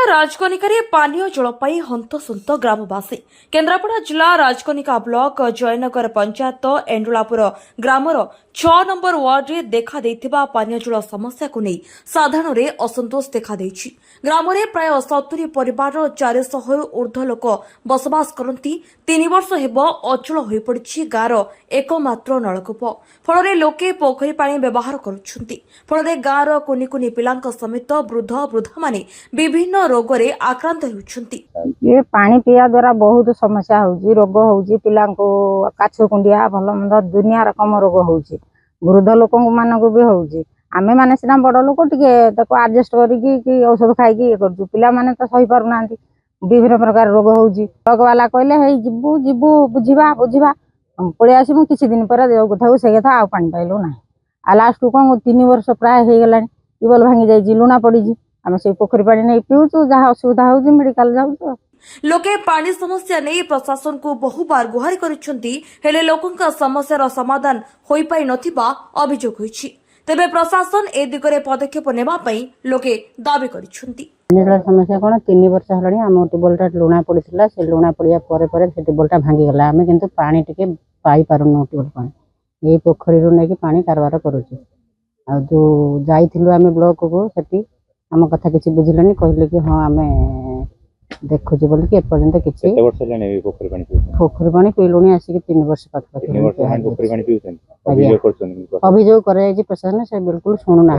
राजकनिका पानीय जल पाई हंतसंत ग्रामवासी केन्द्रापड़ा जिला राजकनिका ब्लॉक जयनगर पंचायत एंडुलापुर ग्रामर 6 नंबर वार्ड रे देखा देथिबा पानीय जल समस्या को नहीं साधारण रे असंतोष देखा देछि। ग्राम रे प्राय 70 परिवार 400 ऊर्ध्व लोक बसवास करती 3 वर्ष हेबो अचल होई पड़छि गार एकमात्र नलकूप फल लोके पोखरी पानी व्यवहार करुछंती फल गार कुनी कुनी पिलांक समेत वृद्ध वृद्धा माने विभिन्न रोग रे आक्रांत होउछंती। ये पानी पिया द्वारा बहुत समस्या होउची रोग होउची पिलांको काछु कुंडिया भल मंद दुनिया रकम रोग होउची वृद्ध लोक मानक भी होउची आमे माने सिना बड़ लोक टिके ताको एडजस्ट करिकी कि औषध खाइकी ये करजु पिला माने तो सही पारु नांती विभिन्न प्रकार रोग होउची रोग वाला कहले हे जिबु जिबु बुझिबा बुझिबा पळे आसीमु किछि दिन पर जो कथाउ से कथा आ पानी पाइलो ना आ लास्ट को 3 वर्ष प्राय हे गेलानी टिबल भांगी जाई लुना पड़ी आम से पोखरी पानी नहीं पीऊँ जहाँ असुविधा हो मेडिकल जाऊँ। लोके पानी समस्या नहीं प्रशासन को बहु बार गुहारी करिसेंती हेले लोकंका समस्यार समाधान होई पाई नथिबा अभियोग होईछि तेबे प्रशासन ए दिगरे पदक्षेप नेबा पई लोके दाबी करिसेंती। समस्या कौन 3 वर्ष हलानी आम ट्यूबवेलटा लुणा पड़ता से लुणा पड़ा पर से ट्यूबवेलटा भांगीगला आम कितु पानी टिके पाई पारुनु ट्यूबवेल पानी यही पोखरी नहीं पानी कारबार करुचे आ जो जाइथिलु आम ब्लॉक को सेठी आम कथा किसी बुझिलेनी कहले कि हाँ आम देखुचु बोल कि एपर्यंत किसी पोखरी पानी पीलुणी आसिक 3 वर्ष पाखा अभियोग कर प्रशासन से बिल्कुल शुणुना।